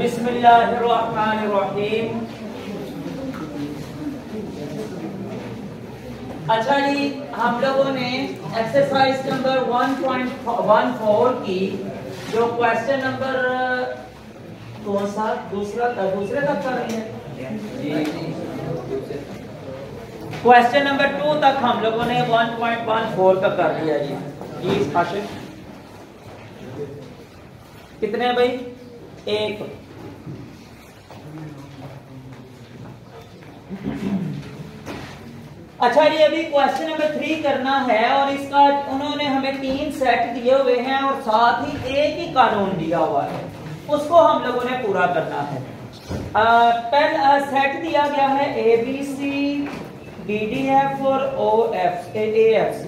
बिस्मिल्लाहिर्रहमानिर्रहीम। अच्छा जी, हम लोगों ने एक्सरसाइज नंबर 1.14 की जो क्वेश्चन नंबर कौन सा दूसरे तक कर रही है, क्वेश्चन नंबर 2 तक हम लोगों ने 1.14 का कर लिया जी। आशिक कितने हैं भाई? एक। अच्छा जी, अभी क्वेश्चन नंबर 3 करना है और इसका उन्होंने हमें 3 सेट दिए हुए हैं और साथ ही एक ही कानून दिया हुआ है, उसको हम लोगों ने पूरा करना है। पहला सेट दिया गया है ABC DDF और AFC।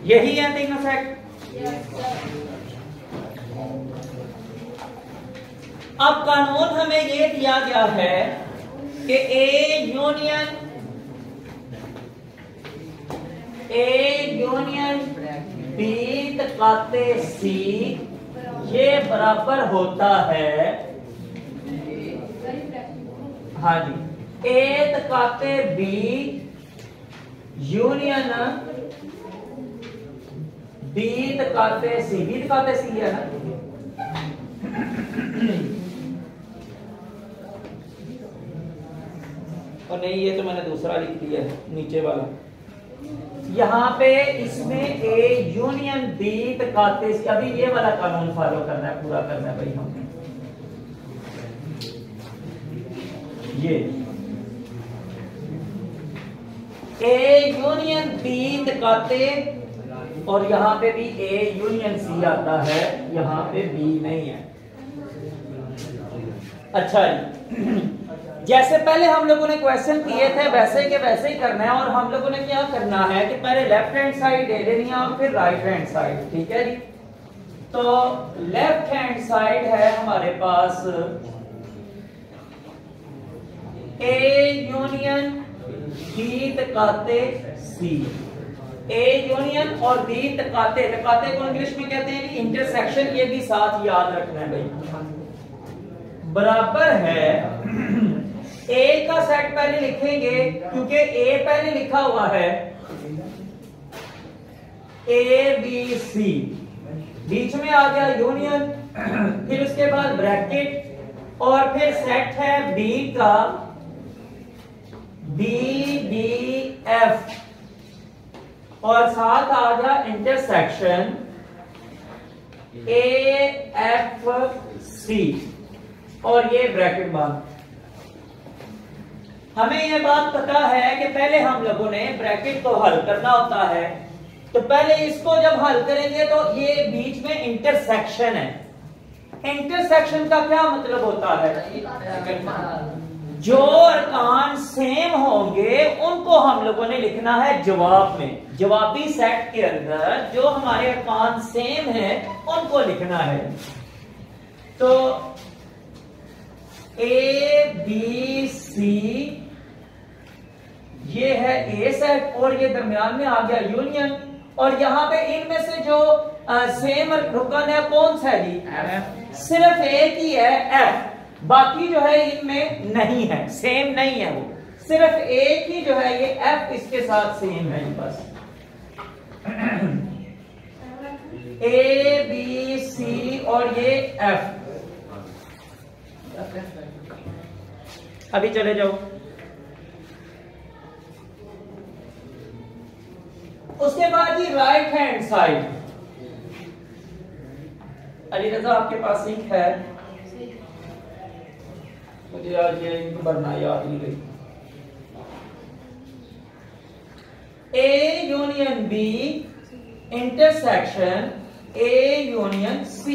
यही है तीनों सेट। अब कानून हमें ये दिया गया है कि A यूनियन B तकाते C ये बराबर होता है, हाँ जी, A तकाते B union B तकाते C है ना। और नहीं, ये तो मैंने दूसरा लिख दिया है, नीचे वाला। यहाँ पे इसमें A यूनियन B तकाते C, अभी ये वाला कानून फॉलो करना है, पूरा करना है भाई हमने। ये A यूनियन B तकाते और यहाँ पे भी A यूनियन C आता है, यहाँ पे B नहीं है। अच्छा जी, जैसे पहले हम लोगों ने क्वेश्चन किए थे वैसे के वैसे ही करना है। और हम लोगों ने क्या करना है कि पहले लेफ्ट हैंड साइड ले लेनी है और फिर राइट हैंड साइड, ठीक है जी। तो लेफ्ट हैंड साइड है हमारे पास A union B तकाते C। A union और B तकाते को इंग्लिश में कहते हैं इंटरसेक्शन, ये भी साथ याद रखना है भाई। बराबर है A का सेट पहले लिखेंगे क्योंकि A पहले लिखा हुआ है ABC, बीच में आ गया यूनियन, फिर उसके बाद ब्रैकेट और फिर सेट है B का BDF और साथ आ गया इंटरसेक्शन AFC और ये ब्रैकेट बात। हमें यह बात पता है कि पहले हम लोगों ने ब्रैकेट को हल करना होता है, तो पहले इसको जब हल करेंगे तो ये बीच में इंटरसेक्शन है। इंटरसेक्शन का क्या मतलब होता है? जो अरकान सेम होंगे उनको हम लोगों ने लिखना है जवाब में, जवाबी सेट के अंदर जो हमारे अरकान सेम है उनको लिखना है। तो ABC ये है A सेट और ये दरमियान में आ गया यूनियन, और यहाँ पे इनमें से जो सेम रुकन है कौन सा है जी? सिर्फ एक ही है F, बाकी जो है इनमें नहीं है, सेम नहीं है, वो सिर्फ एक ही जो है ये F इसके साथ सेम है बस। A B C और ये F। अभी चले जाओ। उसके बाद जी राइट हैंड साइड। अली रजा आपके पास सिंक है? मुझे आज ये इनको भरना याद नहीं रही। A union B intersection A union C।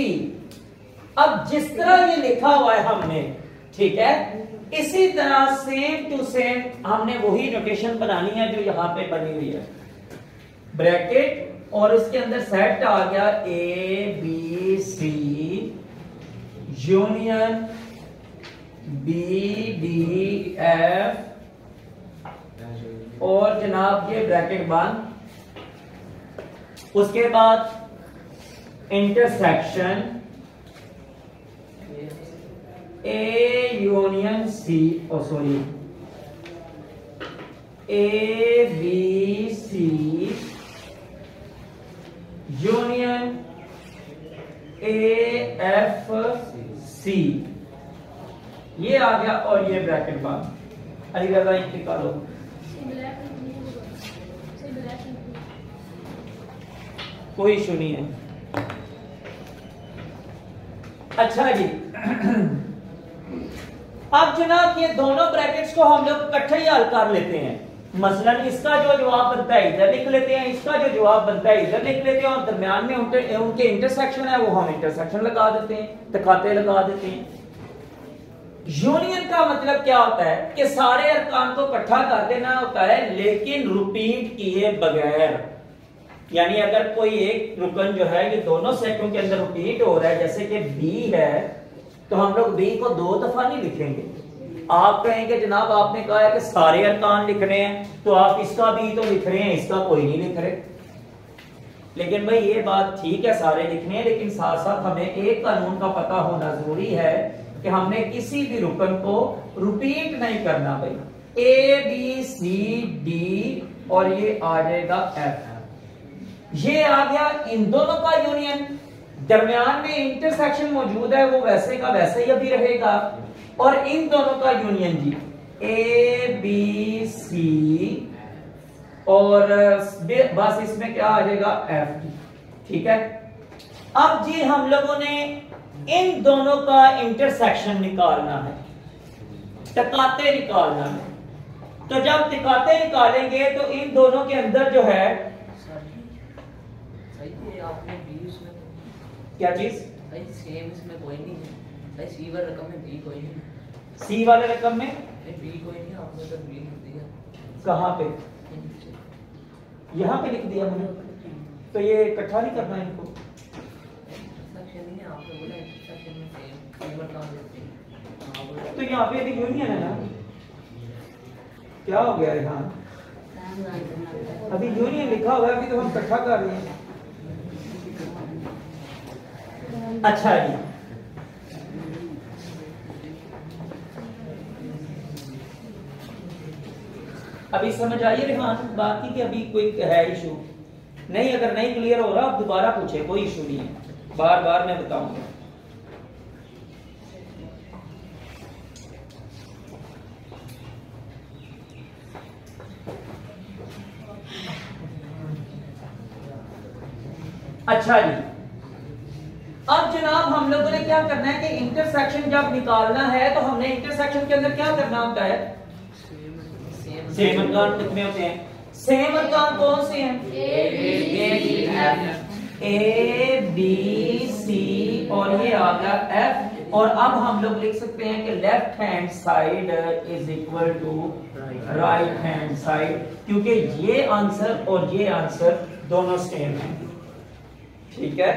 अब जिस तरह ये लिखा हुआ है हमने, ठीक है, इसी तरह सेम टू सेम हमने वही नोटेशन बनानी है जो यहां पे बनी हुई है, ब्रैकेट और उसके अंदर सेट आ गया A B C union B D F और जनाब ये ब्रैकेट बंद, उसके बाद intersection A union C, oh sorry A B C union A F C, ये आ गया और ये ब्रैकेट बंद। अली रजा निकालो, कोई इशू नहीं है। अच्छा जी, अब जनाब ये दोनों ब्रैकेट्स को हम लोग इकट्ठे ही हल कर लेते हैं। मसलन इसका जो जवाब बनता है इधर लिख लेते हैं, इसका जो जवाब बनता है इधर लिख लेते हैं और दरमियान में उनके इंटरसेक्शन है वो हम इंटरसेक्शन लगा देते हैं, तकाते लगा देते हैं। यूनियन का मतलब क्या होता है कि सारे अरकान को इकट्ठा कर देना होता है लेकिन रिपीट किए बगैर, यानी अगर कोई एक रुकन जो है ये दोनों सेटों के अंदर रिपीट हो रहा है, जैसे कि बी है तो हम लोग बी को 2 दफा नहीं लिखेंगे। आप कहेंगे जनाब आपने कहा है कि सारे अरकान लिखने हैं तो आप इसका बी तो लिख रहे हैं, इसका कोई नहीं लिख रहे। लेकिन भाई ये बात ठीक है सारे लिखने हैं, लेकिन साथ साथ हमें एक कानून का पता होना जरूरी है कि हमने किसी भी रुकन को रिपीट नहीं करना। भाई ए बी सी डी और ये आ जाएगा एफ, ये आ गया इन दोनों का यूनियन, दरमियान में इंटरसेक्शन मौजूद है वो वैसे का वैसे ही अभी रहेगा, और इन दोनों का यूनियन जी ए बी सी और बस इसमें क्या आ जाएगा एफ, ठीक है। अब जी हम लोगों ने इन दोनों का इंटरसेक्शन निकालना है, तकाते निकालना है। तो जब तकाते निकालेंगे तो इन दोनों के अंदर जो है आपने बी उसमें क्या चीज भाई सेम इसमें कोई नहीं है भाई, सी वाले रकम में बी कोई नहीं, सी वाले रकम में बी कोई नहीं, आपने तो बी लिख दिया। कहां पे? यहां पे लिख दिया मैंने, तो ये इकट्ठा नहीं करना इनको, सेक्शन नहीं है आपने बोला सेक्शन में सेम सी वाला डाल देते हैं। तो यहाँ पे भी यूनियन है ना, क्या हो गया यहाँ? अभी यूनियन लिखा हुआ है, अभी तो हम इकट्ठा कर रहे हैं। अच्छा जी, अभी समझ आइए रेहान बाकी के अभी कोई है इशू नहीं? अगर नहीं क्लियर हो रहा आप दोबारा पूछे, कोई इशू नहीं है, बार बार मैं बताऊंगा। अच्छा जी, अब जनाब हम लोगों ने क्या करना है कि इंटरसेक्शन जब निकालना है तो हमने इंटरसेक्शन के अंदर क्या करना होता है? सेम अरकान कितने होते हैं? सेम अरकान कौन से हैं? ए बी सी और ये आ गया एफ, और अब हम लोग लिख सकते हैं कि left hand side is equal to right hand side, क्योंकि ये आंसर और ये आंसर दोनों सेम है, ठीक है।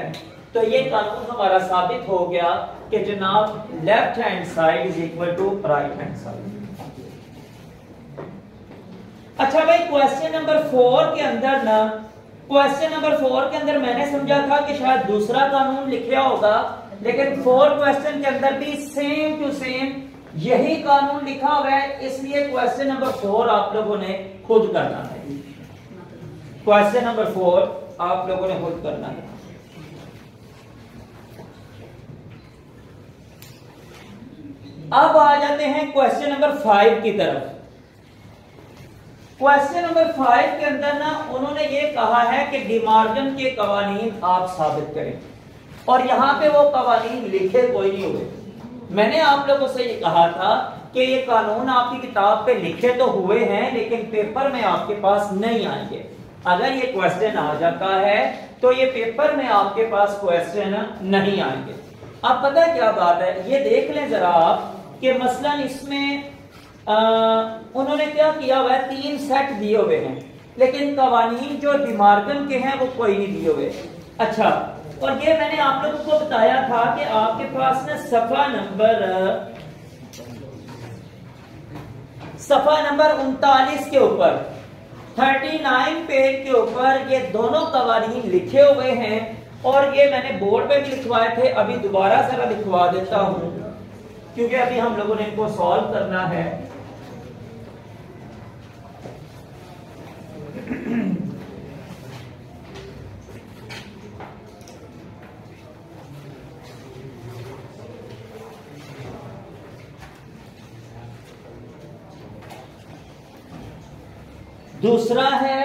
तो ये कानून हमारा साबित हो गया कि जनाब left hand side is equal to right hand side. अच्छा भाई, क्वेश्चन नंबर 4 के अंदर ना, क्वेश्चन नंबर 4 के अंदर मैंने समझा था कि शायद दूसरा कानून लिखा होगा, लेकिन 4 क्वेश्चन के अंदर भी सेम टू सेम यही कानून लिखा हुआ है, इसलिए क्वेश्चन नंबर 4 आप लोगों ने खुद करना है। क्वेश्चन नंबर 4 आप लोगों ने खुद करना है। अब आ जाते हैं क्वेश्चन नंबर 5 की तरफ। क्वेश्चन नंबर 5 के अंदर ना उन्होंने ये कहा है कि डिमार्जन के कवानीन आप साबित करें, और यहां पे वो कवानीन लिखे कोई नहीं हुए। मैंने आप लोगों से ये कहा था कि ये कानून आपकी किताब पे लिखे तो हुए हैं लेकिन पेपर में आपके पास नहीं आएंगे। अगर ये क्वेश्चन आ जाता है तो ये पेपर में आपके पास क्वेश्चन नहीं आएंगे। अब पता है क्या बात है, ये देख लें जरा आप कि मसलन इसमें उन्होंने क्या किया हुआ है, 3 सेट दिए हुए हैं, लेकिन कवानीन जो डिमार्गन के हैं वो कोई नहीं दिए हुए। अच्छा, और ये मैंने आप लोगों को बताया था कि आपके पास ना सफा नंबर 39 के ऊपर 39 पेज के ऊपर ये दोनों कवानीन लिखे हुए हैं, और ये मैंने बोर्ड पे भी लिखवाए थे। अभी दोबारा जरा लिखवा देता हूं क्योंकि अभी हम लोगों ने इनको सॉल्व करना है। दूसरा है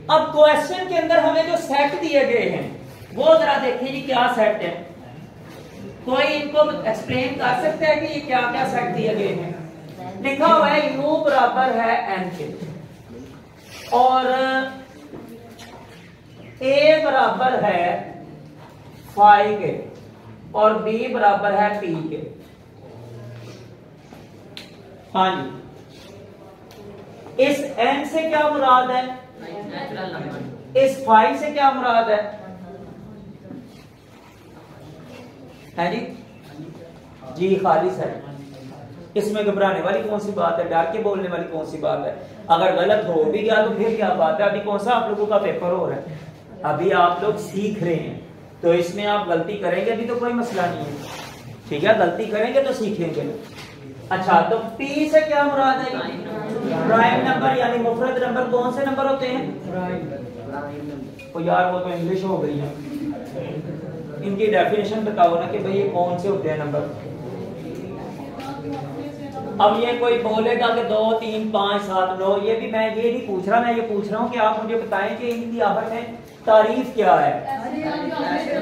अब क्वेश्चन के अंदर हमें जो सेट दिए गए हैं वो जरा देखिए जी क्या सेट है। कोई इनको एक्सप्लेन कर सकता है कि ये क्या क्या सेट दिए गए हैं। लिखा हुआ है u बराबर है n के, और a बराबर है फाई के, और b बराबर है p के। हाँ जी, इस n से क्या मुराद है, इस फाई से क्या मुराद है जी? जी खालिस है। इसमें घबराने वाली कौन सी बात है, डर के बोलने वाली कौन सी बात है? अगर गलत हो भी गया तो फिर क्या बात है? अभी कौन सा आप लोगों का पेपर हो रहा है, अभी आप लोग सीख रहे हैं, तो इसमें आप गलती करेंगे अभी तो कोई मसला नहीं है, ठीक है? गलती करेंगे तो सीखेंगे। अच्छा, तो P से क्या मुराद है? प्राइम नंबर यानी मुफरद नंबर। कौन से नंबर होते हैं? तो यार वो तो इंग्लिश हो गई है, इनकी डेफिनेशन बताओ ना कि भाई ये कौन से होते हैं नंबर। अब ये कोई बोलेगा कि 2 3 5 7 9, ये भी मैं ये नहीं पूछ रहा, मैं ये पूछ रहा हूँ कि आप मुझे बताएं कि इनकी आपस में तारीफ क्या है।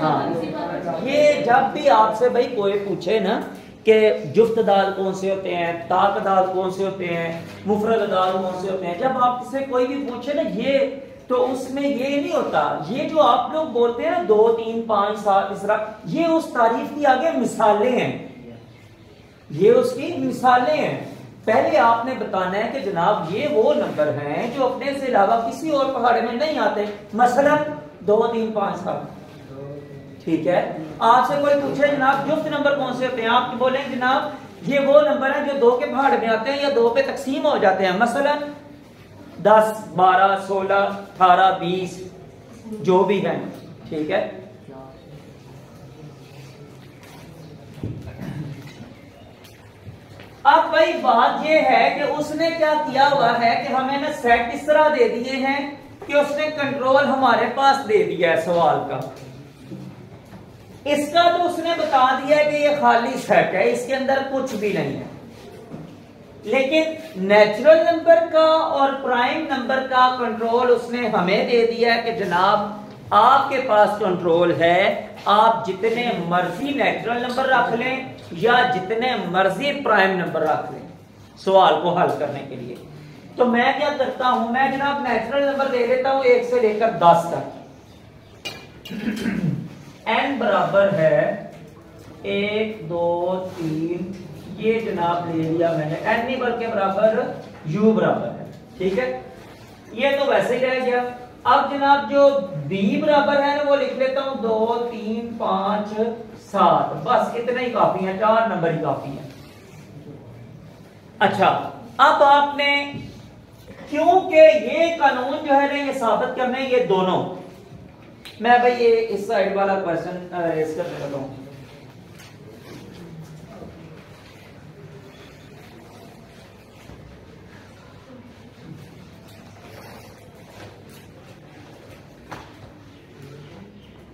हाँ, ये जब भी आपसे भाई कोई पूछे ना कि जुफ्त दाल कौन से होते हैं, ताक दाल कौन से होते हैं, मुफरद दाल कौन से होते हैं, जब आपसे कोई भी पूछे ना ये, तो उसमें ये नहीं होता। ये जो आप लोग बोलते हैं ना 2 3 5 7 इस तरह, ये उस तारीफ की आगे मिसालें हैं, ये उसकी मिसालें हैं। पहले आपने बताना है कि जनाब ये वो नंबर हैं जो अपने से अलावा किसी और पहाड़ में नहीं आते, मसलन 2 3 5 7, ठीक है? आपसे कोई पूछे जनाब जुफ्त नंबर कौन से होते हैं, आप बोलें जनाब ये वो नंबर है जो 2 के पहाड़ में आते हैं या 2 पे तकसीम हो जाते हैं, मसलन 10 12 16 18 20 जो भी है, ठीक है? अब भाई बात ये है कि उसने क्या किया हुआ है कि हमें ना सेट इस तरह दे दिए हैं कि उसने कंट्रोल हमारे पास दे दिया है सवाल का। इसका तो उसने बता दिया कि ये खाली सेट है, इसके अंदर कुछ भी नहीं है, लेकिन नेचुरल नंबर का और प्राइम नंबर का कंट्रोल उसने हमें दे दिया है कि जनाब आपके पास कंट्रोल है, आप जितने मर्जी नेचुरल नंबर रख लें या जितने मर्जी प्राइम नंबर रख लें सवाल को हल करने के लिए। तो मैं क्या करता हूं, मैं जनाब नेचुरल नंबर दे लेता हूं 1 से लेकर 10 तक। n बराबर है 1 2 3, ये जनाब ले लिया मैंने, n नहीं बल्कि बराबर u बराबर है, ठीक है? ये तो वैसे ही रह गया। अब जनाब जो b बराबर है ना वो लिख लेता हूं 2 3 5 7, बस इतना ही काफी है, 4 नंबर ही काफी है। अच्छा, अब आपने क्योंकि ये कानून जो है ना ये साबित करने ये दोनों, मैं भाई ये इस साइड वाला क्वेश्चन रेज कर देता हूं।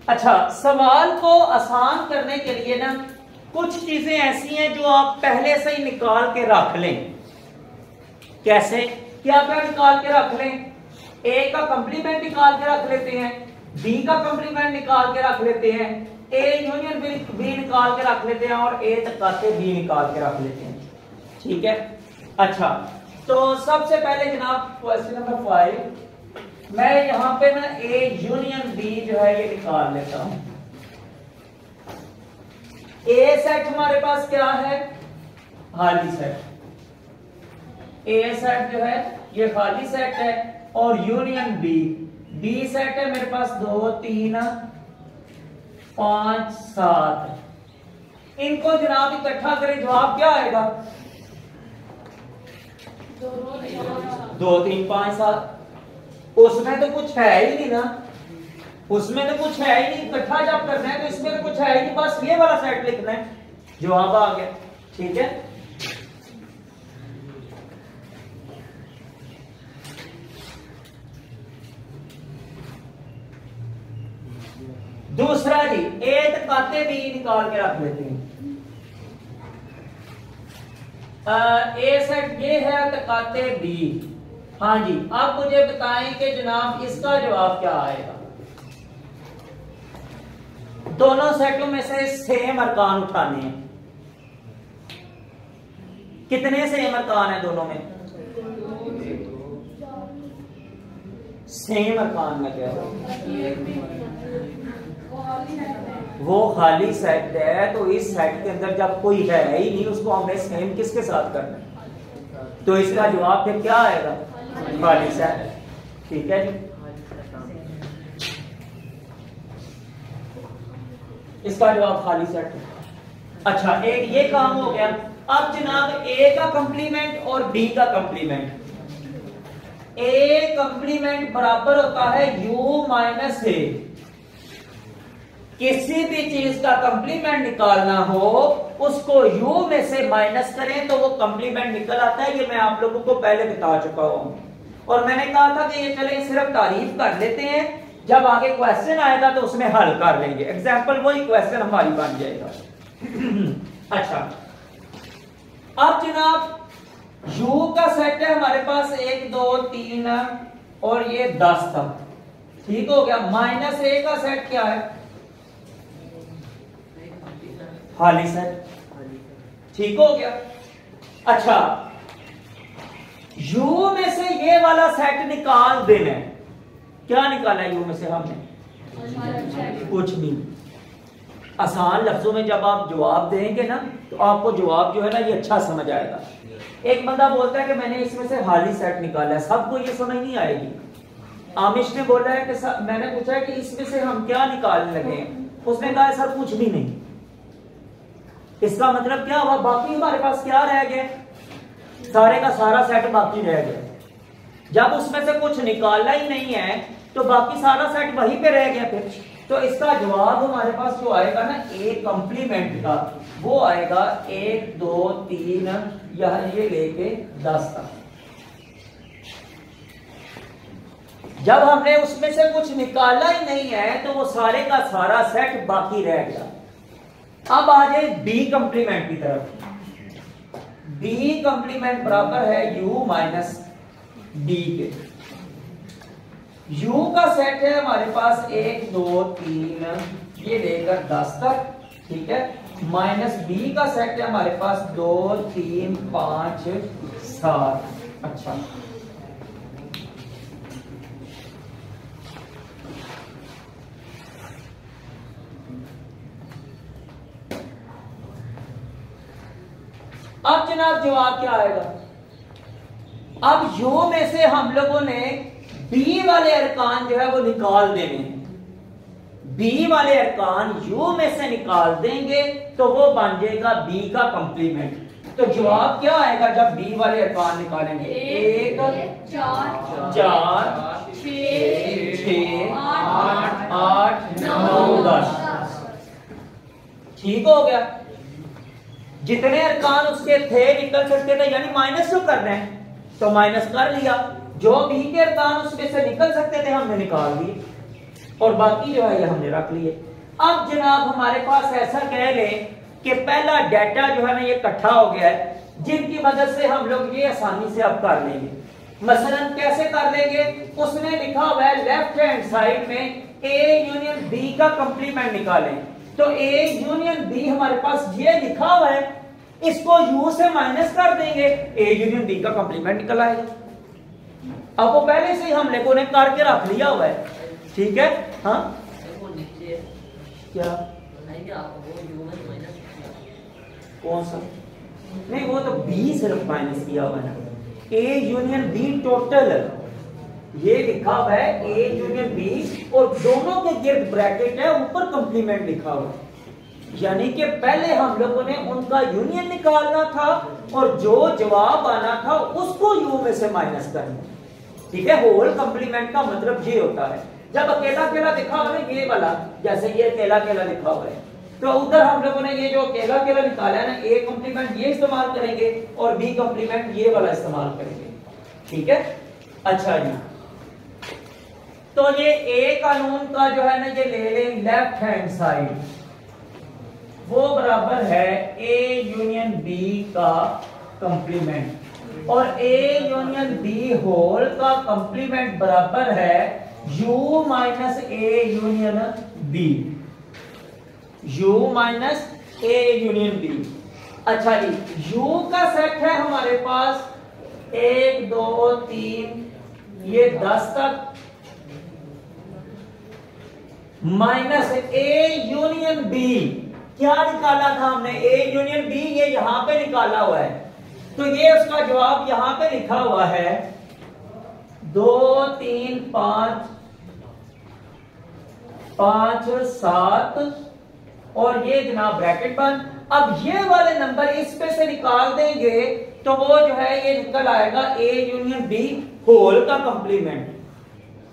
अच्छा, सवाल को आसान करने के लिए ना कुछ चीजें ऐसी हैं जो आप पहले से ही निकाल के रख लें। कैसे? क्या क्या निकाल के रख लें? ए का कंप्लीमेंट निकाल के रख लेते हैं, बी का कंप्लीमेंट निकाल के रख लेते हैं, ए यूनियन बी निकाल के रख लेते हैं और ए तकाते बी निकाल के रख लेते हैं। ठीक है, अच्छा तो सबसे पहले जनाब क्वेश्चन नंबर 5 मैं यहां पे ना ए यूनियन बी जो है ये निकाल लेता हूं। ए सेट हमारे पास क्या है, खाली सेट। ए सेट जो है ये खाली सेट है और यूनियन बी, बी सेट है मेरे पास 2 3 5 7। इनको जनाब इकट्ठा करें, जवाब क्या आएगा 2 3 5 7। उसमें तो कुछ है ही नहीं ना, उसमें तो कुछ है ही नहीं, इकट्ठा जब करना है तो इसमें तो कुछ है ही नहीं, बस ये वाला सेट लिखना है, जवाब आ गया। ठीक है, दूसरा जी ए तकाते बी निकाल के रख लेते हैं। ए सेट ये है तकाते बी। हाँ जी, अब मुझे बताएं कि जनाब इसका जवाब क्या आएगा। दोनों सेटों में से सेम अरकान उठाने हैं। कितने सेम अरकान है दोनों में, सेम अरकान में क्या वो खाली सेट है, तो इस सेट के अंदर जब कोई है ही नहीं उसको हमने सेम किसके साथ करना है, तो इसका जवाब फिर क्या आएगा, खाली सेट। ठीक है जी, इसका जवाब खाली सेट। अच्छा, एक ये काम हो गया। अब जनाब ए का कंप्लीमेंट और बी का कंप्लीमेंट। ए कंप्लीमेंट बराबर होता है u माइनस ए। किसी भी चीज का कंप्लीमेंट निकालना हो उसको u में से माइनस करें तो वो कंप्लीमेंट निकल आता है। ये मैं आप लोगों को पहले बता चुका हूं और मैंने कहा था कि ये चले सिर्फ तारीफ कर लेते हैं, जब आगे क्वेश्चन आएगा तो उसमें हल कर लेंगे। एग्जाम्पल वही क्वेश्चन हमारी बन जाएगा। अच्छा, अब जनाब u का सेट है हमारे पास 1 2 3 और ये 10 था। ठीक हो गया। माइनस ए का सेट क्या है, खाली सेट। ठीक हो गया। अच्छा, u में से ये वाला सेट निकाल देना है। क्या निकाला है u में से हमने, कुछ नहीं। आसान लफ्जों में जब आप जवाब देंगे ना तो आपको जवाब जो है ना ये अच्छा समझ आएगा। एक बंदा बोलता है कि मैंने इसमें से खाली सेट निकाला है, सबको ये समझ नहीं आएगी। आमिश ने बोला है कि मैंने पूछा है कि इसमें से हम क्या निकालने लगे हैं, उसने कहा सर कुछ भी नहीं। इसका मतलब क्या हुआ, बाकी हमारे पास क्या रह गया, सारे का सारा सेट बाकी रह गया। जब उसमें से कुछ निकालना ही नहीं है तो बाकी सारा सेट वहीं पे रह गया फिर। तो इसका जवाब हमारे पास जो आएगा ना ए कंप्लीमेंट का, वो आएगा 1 2 3 यहां ये लेके 10 तक। जब हमने उसमें से कुछ निकाला ही नहीं है तो वो सारे का सारा सेट बाकी रह गया। अब आ जाए बी कंप्लीमेंट की तरफ। बी कंप्लीमेंट बराबर है u माइनस डी के। u का सेट है हमारे पास 1 2 3 ये लेकर 10 तक। ठीक है। माइनस बी का सेट है हमारे पास 2 3 5 7। अच्छा, अब जनाब जवाब क्या आएगा। अब u में से हम लोगों ने b वाले अरकान जो है वो निकाल देने हैं। b वाले अरकान u में से निकाल देंगे तो वो बन जाएगा b का कंप्लीमेंट। तो जवाब क्या आएगा जब b वाले अरकान निकालेंगे, 1 4 6 8 9 10। ठीक हो गया। जितने अरकान उसके थे निकल सकते थे, यानी माइनस जो करना है तो माइनस कर लिया। जो बी के अरकान उसमें से निकल सकते थे हमने निकाल दिए और बाकी जो है ये हमने रख लिए। अब जनाब हमारे पास ऐसा कह लें कि पहला डाटा जो है ना ये इकट्ठा हो गया है, जिनकी मदद से हम लोग ये आसानी से अब कर लेंगे। मसलन कैसे कर लेंगे, उसने लिखा हुआ है लेफ्ट हैंड साइड में ए यूनियन बी का कंप्लीमेंट निकालें, तो ए यूनियन बी हमारे पास ये लिखा हुआ है, इसको यू से माइनस कर देंगे, ए यूनियन बी का कंप्लीमेंट निकल आएगा। अब वो पहले से ही हम लोगों ने करके रख लिया हुआ है, ठीक है। हाँ क्या कौन सा? नहीं वो तो बी सिर्फ माइनस किया हुआ है ना, ए यूनियन बी टोटल ये लिखा हुआ है ए यूनियन बी, और दोनों के गिर्द ब्रैकेट है, ऊपर कंप्लीमेंट लिखा हुआ है। यानी कि पहले हम लोगों ने उनका यूनियन निकालना था और जो जवाब आना था उसको यू में से माइनस करना, ठीक है। होल कंप्लीमेंट का मतलब ये होता है, जब अकेला अकेला लिखा हुआ है ये वाला, जैसे ये अकेला अकेला लिखा हुआ है, तो उधर हम लोगों ने ये जो अकेला अकेला निकाला है ना, ए कंप्लीमेंट ये इस्तेमाल करेंगे और बी कंप्लीमेंट ये वाला इस्तेमाल करेंगे, ठीक है। अच्छा जी, तो ये ए कानून का जो है ना, ये ले लें लेफ्ट हैंड साइड, वो बराबर है ए यूनियन बी का कंप्लीमेंट, और ए यूनियन बी होल का कंप्लीमेंट बराबर है U minus A union B, U minus A union B. अच्छा जी, यू का सेट है हमारे पास 1 2 3 ये 10 तक, माइनस ए यूनियन बी, क्या निकाला था हमने? ए यूनियन बी, ये यहां पे निकाला हुआ है, तो ये उसका जवाब यहां पे लिखा हुआ है 2 3 5 5 7, और ये जनाब ब्रैकेट बंद। अब ये वाले नंबर इस पे से निकाल देंगे तो वो जो है ये निकल आएगा ए यूनियन बी होल का कंप्लीमेंट,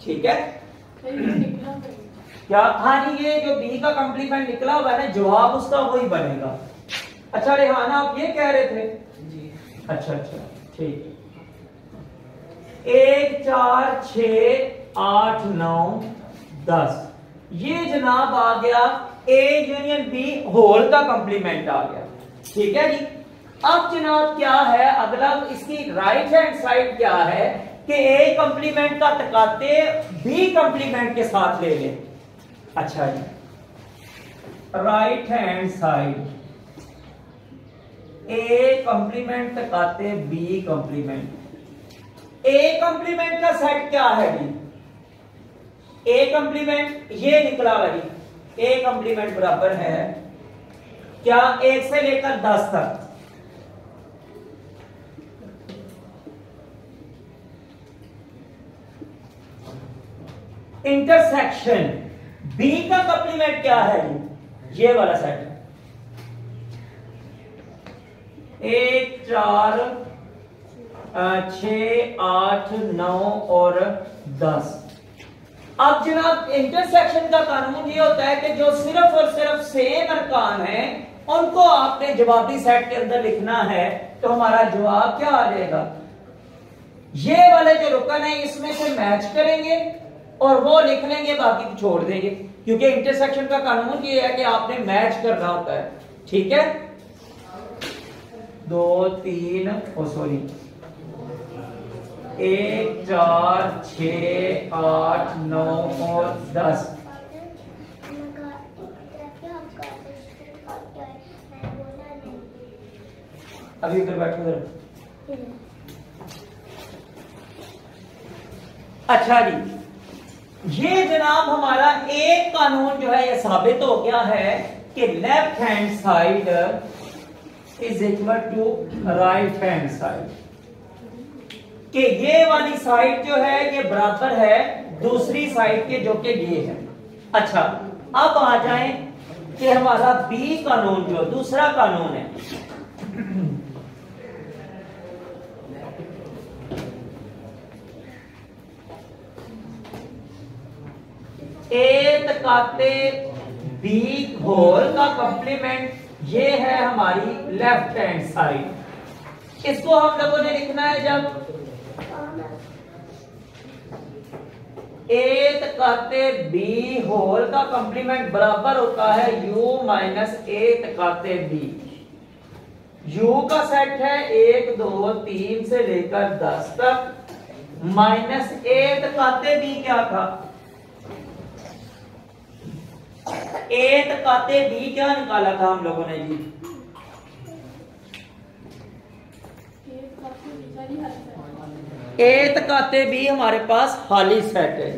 ठीक है। क्या? हाँ जी, ये जो बी का कंप्लीमेंट निकला हुआ है ना, जवाब उसका वही बनेगा। अच्छा रेहाना, आप ये कह रहे थे जी? अच्छा अच्छा, ठीक। 1 4 6 8 9 10, ये जनाब आ गया ए यूनियन बी होल का कंप्लीमेंट आ गया, ठीक है जी। अब जनाब क्या है अगला, इसकी राइट हैंड साइड क्या है कि ए कंप्लीमेंट का तकाते बी कंप्लीमेंट के साथ ले लें। अच्छा जी, राइट हैंड साइड ए कंप्लीमेंट तकाते बी कंप्लीमेंट। ए कंप्लीमेंट का सेट क्या है जी? ए कंप्लीमेंट ये निकला हुआ जी, ए कंप्लीमेंट बराबर है क्या? 1 से लेकर 10 तक। इंटरसेक्शन बी का कंप्लीमेंट क्या है जी? ये वाला सेट है 1 4 6 8 9 और 10। अब जनाब इंटरसेक्शन का कानून ये होता है कि जो सिर्फ और सिर्फ सेम अरकान है उनको आपने जवाबी सेट के अंदर लिखना है, तो हमारा जवाब क्या आ जाएगा? ये वाले जो रुकन है इसमें से मैच करेंगे और वो लिख लेंगे, बाकी को छोड़ देंगे, क्योंकि इंटरसेक्शन का कानून ये है कि आपने मैच करना होता है, ठीक है। 2 3 सॉरी 1 4 6 8 9 और 10। अभी उधर बैठो उधर। अच्छा जी, ये जनाब हमारा एक कानून जो है ये साबित हो गया है कि left hand side is equal to right hand side, कि ये वाली साइड जो है ये बराबर है दूसरी साइड के जो कि ये है। अच्छा, अब आ जाएं कि हमारा बी कानून जो दूसरा कानून है, ए तकाते बी होल का कंप्लीमेंट ये है हमारी लेफ्ट हैंड साइड। इसको हम लोगों ने लिखना है जब ए तकाते बी होल का कंप्लीमेंट बराबर होता है यू माइनस ए तकाते बी। यू का सेट है 1 2 3 से लेकर 10 तक, माइनस ए तकाते बी क्या था? ए तकाते बी क्या निकाला था हम लोगों ने जी? ए तकाते बी हमारे पास खाली सेट है।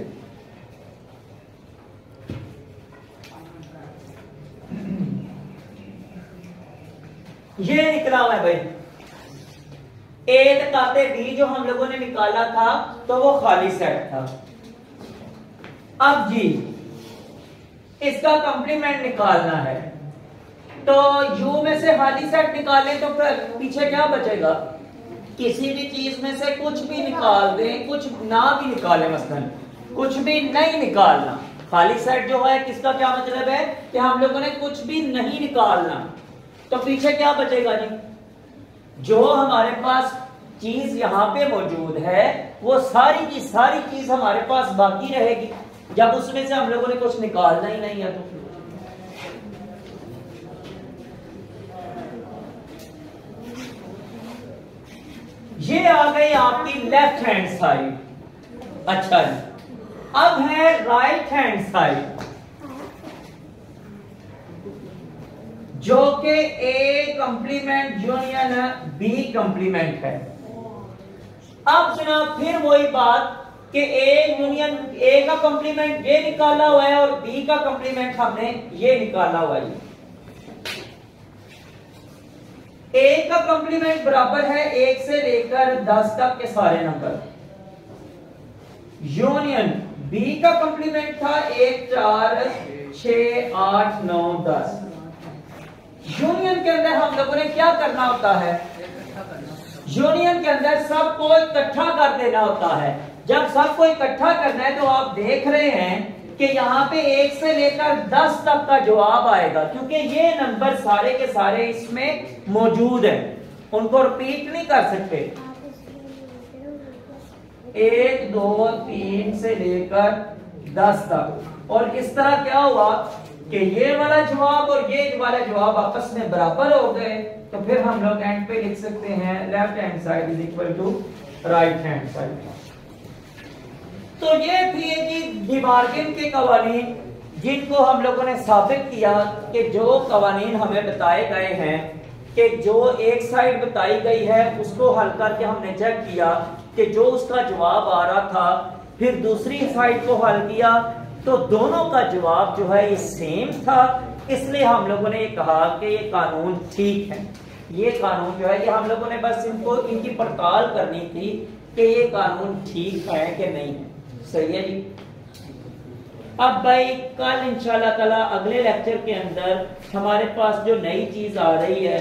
ये निकला हुआ है भाई, ए तकाते बी जो हम लोगों ने निकाला था तो वो खाली सेट था। अब जी इसका कंप्लीमेंट निकालना है, तो यू में से खाली सेट निकालें तो फिर पीछे क्या बचेगा? किसी भी चीज में से कुछ भी निकाल दें, कुछ ना भी निकालें, मसलन कुछ भी नहीं निकालना। खाली सेट जो है किसका क्या मतलब है कि हम लोगों ने कुछ भी नहीं निकालना, तो पीछे क्या बचेगा जी? जो हमारे पास चीज यहां पे मौजूद है वो सारी की सारी चीज हमारे पास बाकी रहेगी, जब उसमें से हम लोगों ने कुछ निकालना ही नहीं है। तो ये आ गई आपकी लेफ्ट हैंड साइड। अच्छा जी, अब है राइट हैंड साइड, जो कि ए कंप्लीमेंट यूनियन बी कंप्लीमेंट है। अब जनाब फिर वही बात कि ए यूनियन ए का कंप्लीमेंट ये निकाला हुआ है और बी का कंप्लीमेंट हमने ये निकाला हुआ है। ए का कंप्लीमेंट बराबर है 1 से लेकर 10 तक के सारे नंबर। यूनियन बी का कंप्लीमेंट था 1 4 6 8 9 10। यूनियन के अंदर हम लोगों ने क्या करना होता है? यूनियन के अंदर सबको इकट्ठा कर देना होता है। जब सबको इकट्ठा करना है तो आप देख रहे हैं कि यहाँ पे 1 से लेकर 10 तक का जवाब आएगा, क्योंकि ये नंबर सारे के सारे इसमें मौजूद है, उनको रिपीट नहीं कर सकते। 1 2 3 से लेकर 10 तक। और इस तरह क्या हुआ कि ये वाला जवाब और ये वाला जवाब आपस में बराबर हो गए, तो फिर हम लोग एंड पे लिख सकते हैं left hand side is equal to right hand side. तो ये थी कि डिमार्गन के कवानीन, जिनको हम लोगों ने साबित किया कि जो कवानीन हमें बताए गए हैं कि जो एक साइड बताई गई है उसको हल करके हमने चेक किया कि जो उसका जवाब आ रहा था, फिर दूसरी साइड को हल किया तो दोनों का जवाब जो है ये सेम था। इसलिए हम लोगों ने ये कहा कि ये कानून ठीक है। ये कानून जो है ये हम लोगों ने बस इनको इनकी पड़ताल करनी थी कि ये कानून ठीक है कि नहीं है। सही है जी। अब भाई कल इंशाल्लाह ताला अगले लेक्चर के अंदर हमारे पास जो नई चीज आ रही है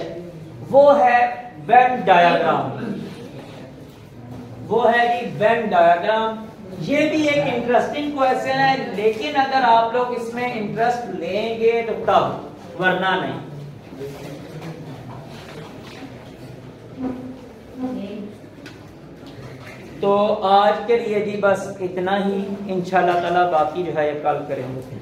वो है वेन डायग्राम। वो है जी वेन डायग्राम। ये भी एक इंटरेस्टिंग क्वेश्चन है, लेकिन अगर आप लोग इसमें इंटरेस्ट लेंगे तो तब, वरना नहीं। तो आज के लिए जी बस इतना ही। इंशाल्लाह ताला बाकी जो है कल करेंगे।